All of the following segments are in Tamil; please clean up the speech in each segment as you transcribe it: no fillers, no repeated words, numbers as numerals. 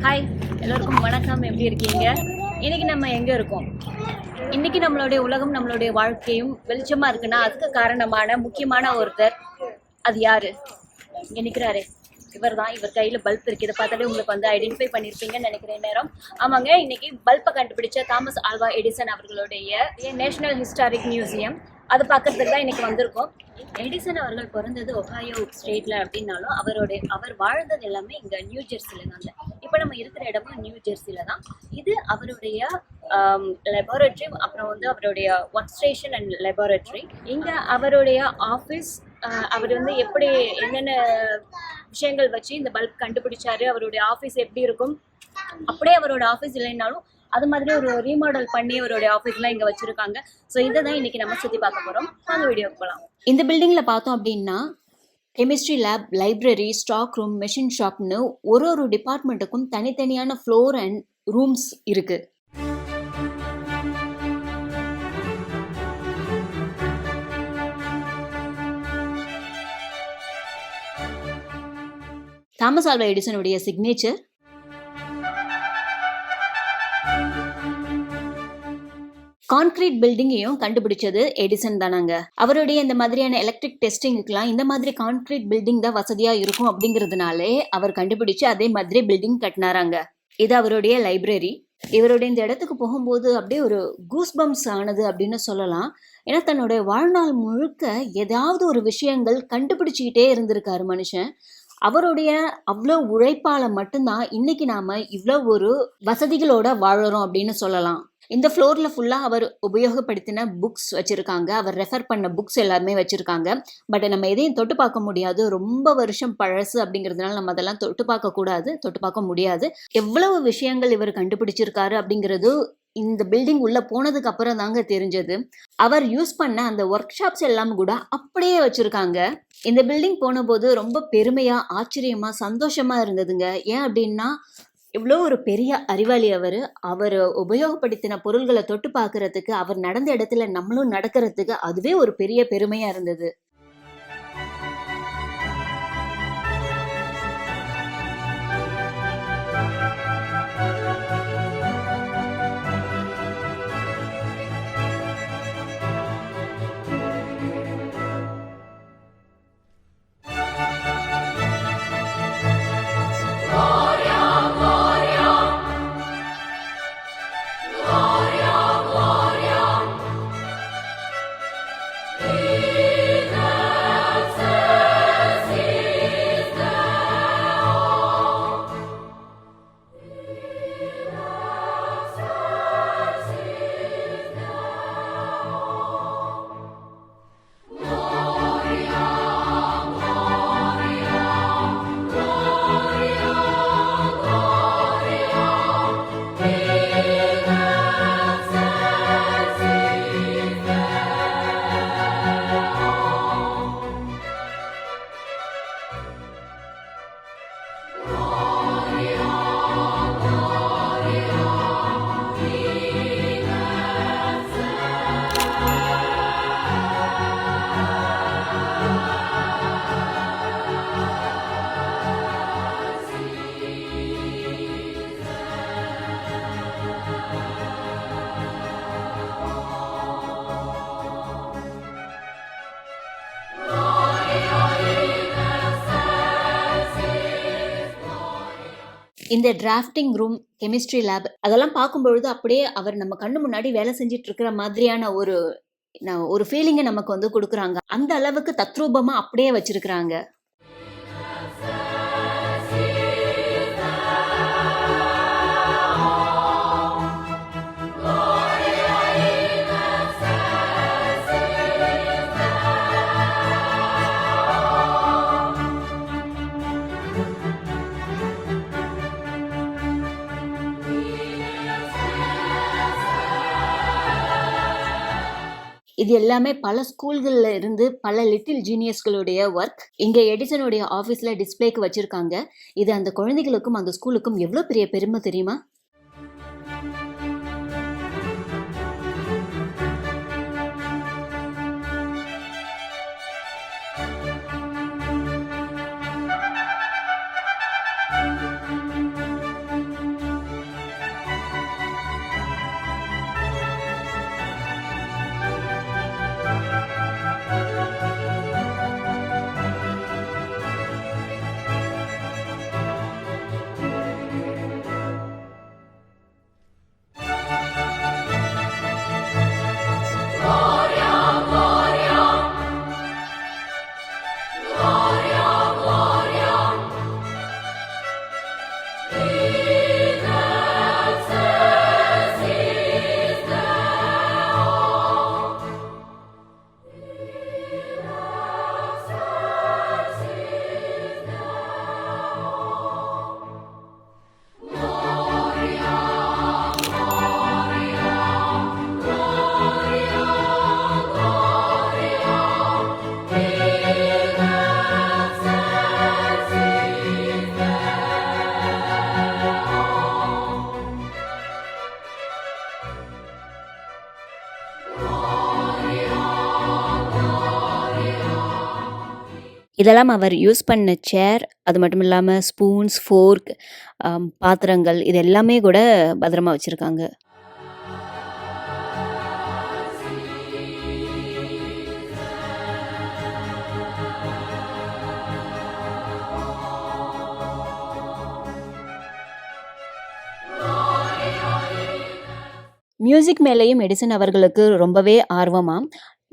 ஹாய் எல்லோருக்கும் வணக்கம். எப்படி இருக்கீங்க? இன்றைக்கி நம்ம எங்கே இருக்கோம்? இன்றைக்கி நம்மளுடைய உலகம், நம்மளுடைய வாழ்க்கையும் வெளிச்சமாக இருக்குன்னா அதுக்கு காரணமான முக்கியமான ஒருத்தர். அது யார்? இங்கே நிற்கிறாரு, இவர் தான். இவர் கையில் பல்ப் இருக்குது. இதை பார்த்தாலே உங்களுக்கு வந்து ஐடென்டிஃபை பண்ணியிருப்பீங்கன்னு நினைக்கிறேன் நேரம். ஆமாங்க, இன்றைக்கி பல்பை கண்டுபிடிச்ச தாமஸ் ஆல்வா எடிசன் அவர்களுடைய நேஷனல் ஹிஸ்டாரிக் மியூசியம் அதை பார்க்கறதுக்கு தான் இன்றைக்கி வந்திருக்கோம். எடிசன் அவர்கள் பிறந்தது ஒஹாயோ ஸ்டேட்டில் அப்படின்னாலும் அவர் வாழ்ந்தது எல்லாமே இங்கே நியூ ஜெர்சியில் தாங்க. இப்போ நம்ம இருக்கிற இடமும் நியூ ஜெர்சியில் தான். இது அவருடைய லெபார்டரி, அப்புறம் வந்து அவருடைய ஒர்க் ஸ்டேஷன் அண்ட் லெபார்டரி. இங்கே அவருடைய ஆஃபீஸ், அவர் வந்து எப்படி என்னென்ன விஷயங்கள் வச்சு இந்த பல்ப் கண்டுபிடிச்சாரு, அவருடைய ஆஃபீஸ் எப்படி இருக்கும், அப்படியே அவரோட ஆஃபீஸ் இல்லைன்னாலும் அது மாதிரி ஒரு ரீமாடல் பண்ணி அவருடைய ஆஃபீஸ்லாம் இங்கே வச்சுருக்காங்க. ஸோ இதை தான் இன்றைக்கி நம்ம சுற்றி பார்க்க போகிறோம். அந்த வீடியோக்கு போகலாம். இந்த பில்டிங்கில் பார்த்தோம் அப்படின்னா chemistry lab, library, stock room, machine ஷாப்னு ஒரு டிபார்ட்மெண்ட்டுக்கும் தனித்தனியான ஃப்ளோர் அண்ட் ரூம்ஸ் இருக்குது. தாமஸ் ஆல்வா எடிசனுடைய சிக்னேச்சர் கான்கிரீட் பில்டிங்கையும் கண்டுபிடிச்சது எடிசன் தானாங்க. அவருடைய இந்த மாதிரியான எலக்ட்ரிக் டெஸ்டிங்குக்கெல்லாம் இந்த மாதிரி கான்கிரீட் பில்டிங் தான் வசதியா இருக்கும் அப்படிங்கிறதுனாலே அவர் கண்டுபிடிச்சு அதே மாதிரி பில்டிங் கட்டினாராங்க. இது அவருடைய லைப்ரரி. இவருடைய இந்த இடத்துக்கு போகும்போது அப்படியே ஒரு கூஸ்பம்ஸ் ஆனது அப்படின்னு சொல்லலாம். ஏன்னா தன்னுடைய வாழ்நாள் முழுக்க ஏதாவது ஒரு விஷயங்கள் கண்டுபிடிச்சிக்கிட்டே இருந்திருக்காரு மனுஷன். அவருடைய அவ்வளோ உழைப்பால மட்டும்தான் இன்னைக்கு நாம இவ்வளோ ஒரு வசதிகளோட வாழறோம் அப்படின்னு சொல்லலாம். இந்த ஃப்ளோரில் ஃபுல்லாக அவர் உபயோகப்படுத்தின புக்ஸ் வச்சுருக்காங்க. அவர் ரெஃபர் பண்ண புக்ஸ் எல்லாருமே வச்சுருக்காங்க. பட் நம்ம எதையும் தொட்டு பார்க்க முடியாது, ரொம்ப வருஷம் பழசு அப்படிங்கிறதுனால நம்ம அதெல்லாம் தொட்டு பார்க்க முடியாது. எவ்வளவு விஷயங்கள் இவர் கண்டுபிடிச்சிருக்காரு அப்படிங்கிறது இந்த பில்டிங் உள்ள போனதுக்கு அப்புறம் தாங்க தெரிஞ்சது. அவர் யூஸ் பண்ண அந்த ஒர்க் ஷாப்ஸ் எல்லாம் கூட அப்படியே வச்சிருக்காங்க. இந்த பில்டிங் போன போது ரொம்ப பெருமையா, ஆச்சரியமா, சந்தோஷமா இருந்ததுங்க. ஏன் அப்படின்னா இவ்வளோ ஒரு பெரிய அறிவாளி அவர் உபயோகப்படுத்தின பொருள்களை தொட்டு பார்க்கறதுக்கு, அவர் நடந்த இடத்துல நம்மளும் நடக்கிறதுக்கு அதுவே ஒரு பெரிய பெருமையா இருந்தது. இந்த டிராஃப்டிங் ரூம், கெமிஸ்ட்ரி லேப் அதெல்லாம் பார்க்கும்பொழுது அப்படியே அவர் நம்ம கண்ணு முன்னாடி வேலை செஞ்சுட்டு இருக்கிற மாதிரியான ஒரு ஃபீலிங்கை நமக்கு வந்து கொடுக்குறாங்க. அந்த அளவுக்கு தத்ரூபமா அப்படியே வச்சிருக்கிறாங்க. இது எல்லாமே பல ஸ்கூல்கள்ல இருந்து பல லிட்டில் ஜீனியஸ்களுடைய ஒர்க் இங்க எடிசனுடைய ஆபீஸ்ல டிஸ்பிளேக்கு வச்சிருக்காங்க. இது அந்த குழந்தைகளுக்கும் அந்த ஸ்கூலுக்கும் எவ்வளவு பெரிய பெருமை தெரியுமா? இதெல்லாம் அவர் யூஸ் பண்ண சேர், அது மட்டும் இல்லாம ஸ்பூன்ஸ், ஃபோர்க், பாத்திரங்கள் இது எல்லாமே கூட பத்திரமா வச்சிருக்காங்க. மியூசிக் மேலேயும் எடிசன் அவர்களுக்கு ரொம்பவே ஆர்வமாம்.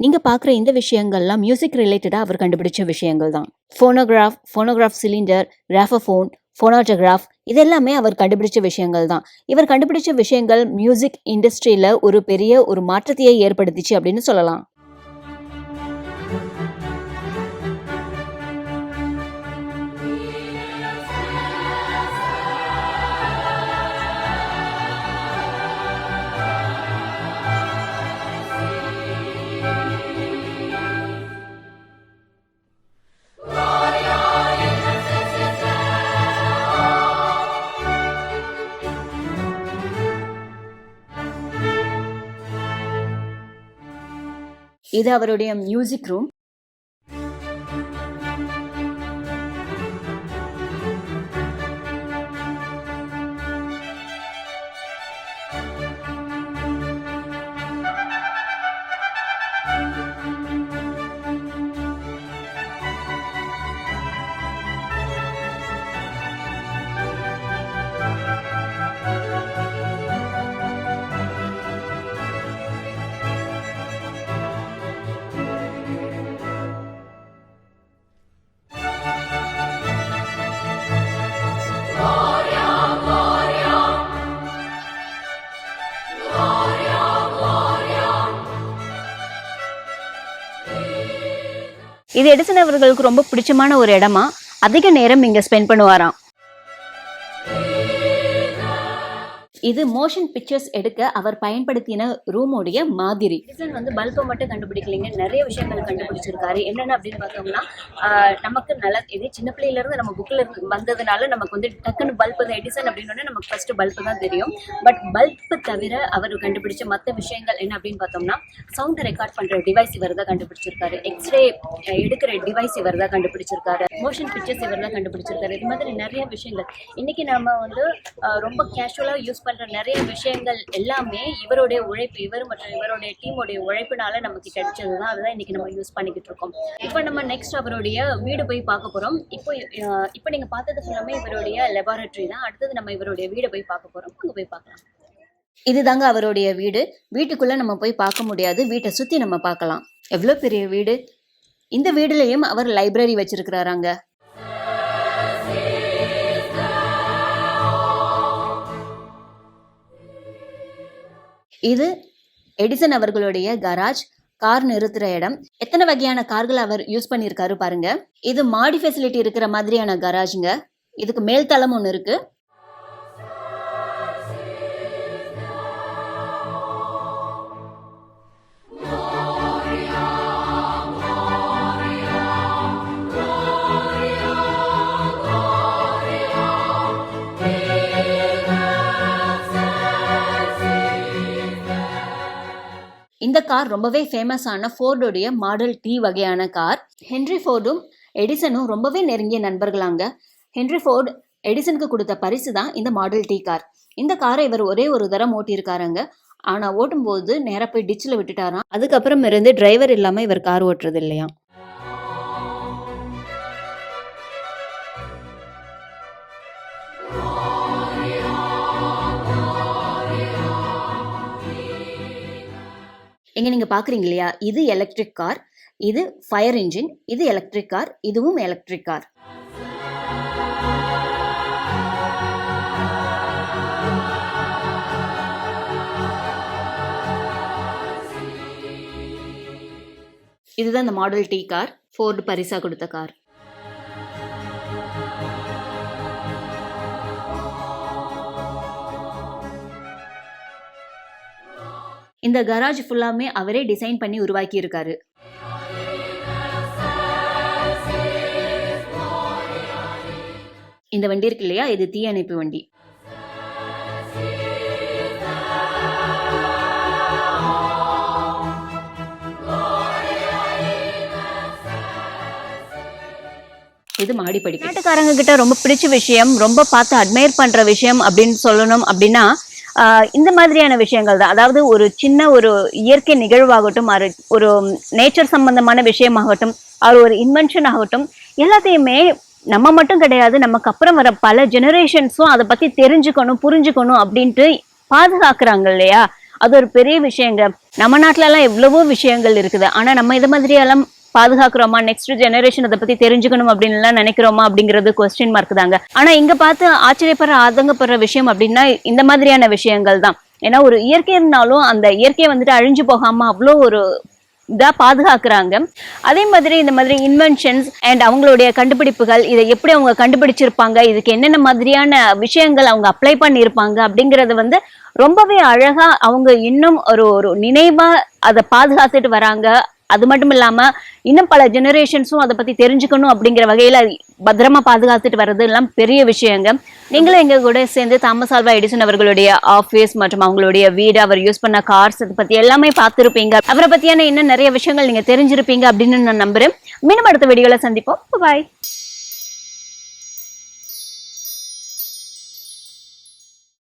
நீங்க பார்க்குற இந்த விஷயங்கள்லாம் மியூசிக் ரிலேட்டடா அவர் கண்டுபிடிச்ச விஷயங்கள் தான். ஃபோனோகிராஃப் சிலிண்டர், கிராஃபோஃபோன், ஃபோனோட்டோகிராஃப் இதெல்லாமே அவர் கண்டுபிடிச்ச விஷயங்கள் தான். இவர் கண்டுபிடிச்ச விஷயங்கள் மியூசிக் இண்டஸ்ட்ரியில ஒரு பெரிய ஒரு மாற்றத்தையே ஏற்படுத்திச்சு அப்படின்னு சொல்லலாம். இது அவருடைய மியூசிக் ரூம். இது எடிசன் அவர்களுக்கு ரொம்ப பிடிச்சமான ஒரு இடமா, அதிக நேரம் இங்க ஸ்பெண்ட் பண்ணுவாராம். இது மோஷன் பிக்சர்ஸ் எடுக்க அவர் பயன்படுத்தின ரூமோடைய மாதிரி. எடிசன் வந்து பல்பை மட்டும் கண்டுபிடிக்கலைங்க, நிறைய விஷயங்கள் கண்டுபிடிச்சிருக்காரு. என்னென்ன அப்படின்னு பார்த்தோம்னா, நமக்கு நல்ல இது சின்ன பிள்ளையிலேருந்து நம்ம புக்கில் வந்ததுனால நமக்கு வந்து டக்குன்னு பல்பு தான் எடிசன் அப்படின்னு நமக்கு ஃபர்ஸ்ட் பல்பு தான் தெரியும். பட் பல்பு தவிர அவர் கண்டுபிடிச்ச மற்ற விஷயங்கள் என்ன அப்படின்னு பார்த்தோம்னா, சவுண்டை ரெக்கார்ட் பண்ணுற டிவைஸ் இவர் தான் கண்டுபிடிச்சிருக்காரு. எக்ஸ்ரே எடுக்கிற டிவைஸ் இவர் தான் கண்டுபிடிச்சிருக்காரு. மோஷன் பிக்சர்ஸ் இவர் தான் கண்டுபிடிச்சிருக்காரு. இது மாதிரி நிறைய விஷயங்கள் இன்னைக்கு நம்ம வந்து ரொம்ப கேஷுவலாக யூஸ் பண்ற நிறைய விஷயங்கள் எல்லாமே இவருடைய உழைப்பு, இவர் மற்றும் இவருடைய டீமுடைய உழைப்பினால நமக்கு கிடைச்சதுதான். அதுதான் இன்னைக்கு நம்ம யூஸ் பண்ணிக்கிட்டு இருக்கோம். இப்போ நம்ம நெக்ஸ்ட் அவருடைய வீடு போய் பார்க்க போறோம். இப்போ நீங்க பார்த்தது ஃபுல்லாமே இவருடைய லெபார்டரி தான். அடுத்தது நம்ம இவருடைய வீடு போய் பார்க்க போறோம். அங்க போய் பார்க்கலாம். இதுதாங்க அவருடைய வீடு. வீட்டுக்குள்ள நம்ம போய் பார்க்க முடியாது, வீட்டை சுத்தி நம்ம பார்க்கலாம். எவ்வளவு பெரிய வீடு. இந்த வீடுலயும் அவர் லைப்ரரி வச்சிருக்கிறாராங்க. இது எடிசன் அவர்களுடைய கராஜ், கார் நிறுத்துற இடம். எத்தனை வகையான கார்கள் அவர் யூஸ் பண்ணியிருக்காரு பாருங்க. இது மாடி ஃபெசிலிட்டி இருக்கிற மாதிரியான கராஜுங்க. இதுக்கு மேல் தளம் ஒன்று இருக்கு. இந்த கார் ரொம்பவே ஃபேமஸான ஃபோர்டுடைய மாடல் டி வகையான கார். ஹென்ரி ஃபோர்டும் எடிசனும் ரொம்பவே நெருங்கிய நண்பர்களாங்க. ஹென்ரி ஃபோர்டு எடிசனுக்கு கொடுத்த பரிசு தான் இந்த மாடல் டி கார். இந்த காரை இவர் ஒரே ஒரு தரம் ஓட்டியிருக்காருங்க. ஆனால் ஓட்டும்போது நேராக போய் டிச்சில் விட்டுட்டாராம். அதுக்கப்புறம் இருந்து டிரைவர் இல்லாமல் இவர் கார் ஓட்டுறது இல்லையா. எங்க நீங்க பாக்குறீங்க இல்லையா, இது எலக்ட்ரிக் கார், இது ஃபயர் இன்ஜின், இது எலக்ட்ரிக் கார், இதுவும் எலக்ட்ரிக் கார். இதுதான் இந்த மாடல் டி கார், ஃபோர்டு பரிசா கொடுத்த கார். இந்த கராஜ் ஃபுல்லாமே அவரே டிசைன் பண்ணி உருவாக்கி இருக்காரு. இந்த வண்டி இருக்கு இல்லையா, இது தீயணைப்பு வண்டி. இது மாடி படிக்கட்டு. நாட்டுக்காரங்க கிட்ட ரொம்ப பிடிச்ச விஷயம், ரொம்ப பார்த்து அட்மையர் பண்ற விஷயம் அப்படின்னு சொல்லணும் அப்படின்னா இந்த மாதிரியான விஷயங்கள் தான். அதாவது ஒரு சின்ன ஒரு இயற்கை நிகழ்வாகட்டும், ஒரு நேச்சர் சம்பந்தமான விஷயமாகட்டும், ஒரு இன்வென்ஷன் ஆகட்டும், எல்லாத்தையுமே நம்ம மட்டும் கிடையாது, நமக்கு அப்புறம் வர பல ஜெனரேஷன்ஸும் அதை பத்தி தெரிஞ்சுக்கணும், புரிஞ்சுக்கணும் அப்படின்ட்டு பாதுகாக்கிறாங்க இல்லையா? அது ஒரு பெரிய விஷயங்க. நம்ம நாட்டுல எல்லாம் எவ்வளவோ விஷயங்கள் இருக்குது. ஆனா நம்ம இது மாதிரி எல்லாம் பாதுகாக்கிறோமா, நெக்ஸ்ட் ஜெனரேஷன் அதை பத்தி தெரிஞ்சுக்கணும் அப்படின்னு எல்லாம் நினைக்கிறோமா அப்படிங்கிறது கொஸ்டின் மார்க் தாங்க. ஆனா இங்க பார்த்து ஆச்சரியப்படுற ஆதங்கப்படுற விஷயம் அப்படின்னா இந்த மாதிரியான விஷயங்கள் தான். ஏன்னா ஒரு இயற்கை இருந்தாலும் அந்த இயற்கையை வந்துட்டு அழிஞ்சு போகாம அவ்வளோ ஒரு இதா பாதுகாக்கிறாங்க. அதே மாதிரி இந்த மாதிரி இன்வென்ஷன்ஸ் அண்ட் அவங்களுடைய கண்டுபிடிப்புகள், இதை எப்படி அவங்க கண்டுபிடிச்சிருப்பாங்க, இதுக்கு என்னென்ன மாதிரியான விஷயங்கள் அவங்க அப்ளை பண்ணியிருப்பாங்க அப்படிங்கறது வந்து ரொம்பவே அழகா அவங்க இன்னும் ஒரு நினைவா அதை பாதுகாத்துட்டு வராங்க. அது மட்டும் இல்லாம இன்னும் பல ஜெனரேஷன்ஸும் அதை பத்தி தெரிஞ்சுக்கணும் அப்படிங்கிற வகையில பத்திரமா பாதுகாத்துட்டு வர்றது எல்லாம் பெரிய விஷயங்க. நீங்களும் எங்க கூட சேர்ந்து தாமஸ் ஆல்வா எடிசன் அவர்களுடைய ஆபீஸ் மற்றும் அவங்களுடைய வீடு, அவர் யூஸ் பண்ண கார்ஸ், அதை பத்தி எல்லாமே பார்த்திருப்பீங்க. அவரை பத்தியான இன்னும் நிறைய விஷயங்கள் நீங்க தெரிஞ்சிருப்பீங்க அப்படின்னு நான் நம்புறேன். மீண்டும் அடுத்த வீடியோல சந்திப்போம். பாய்.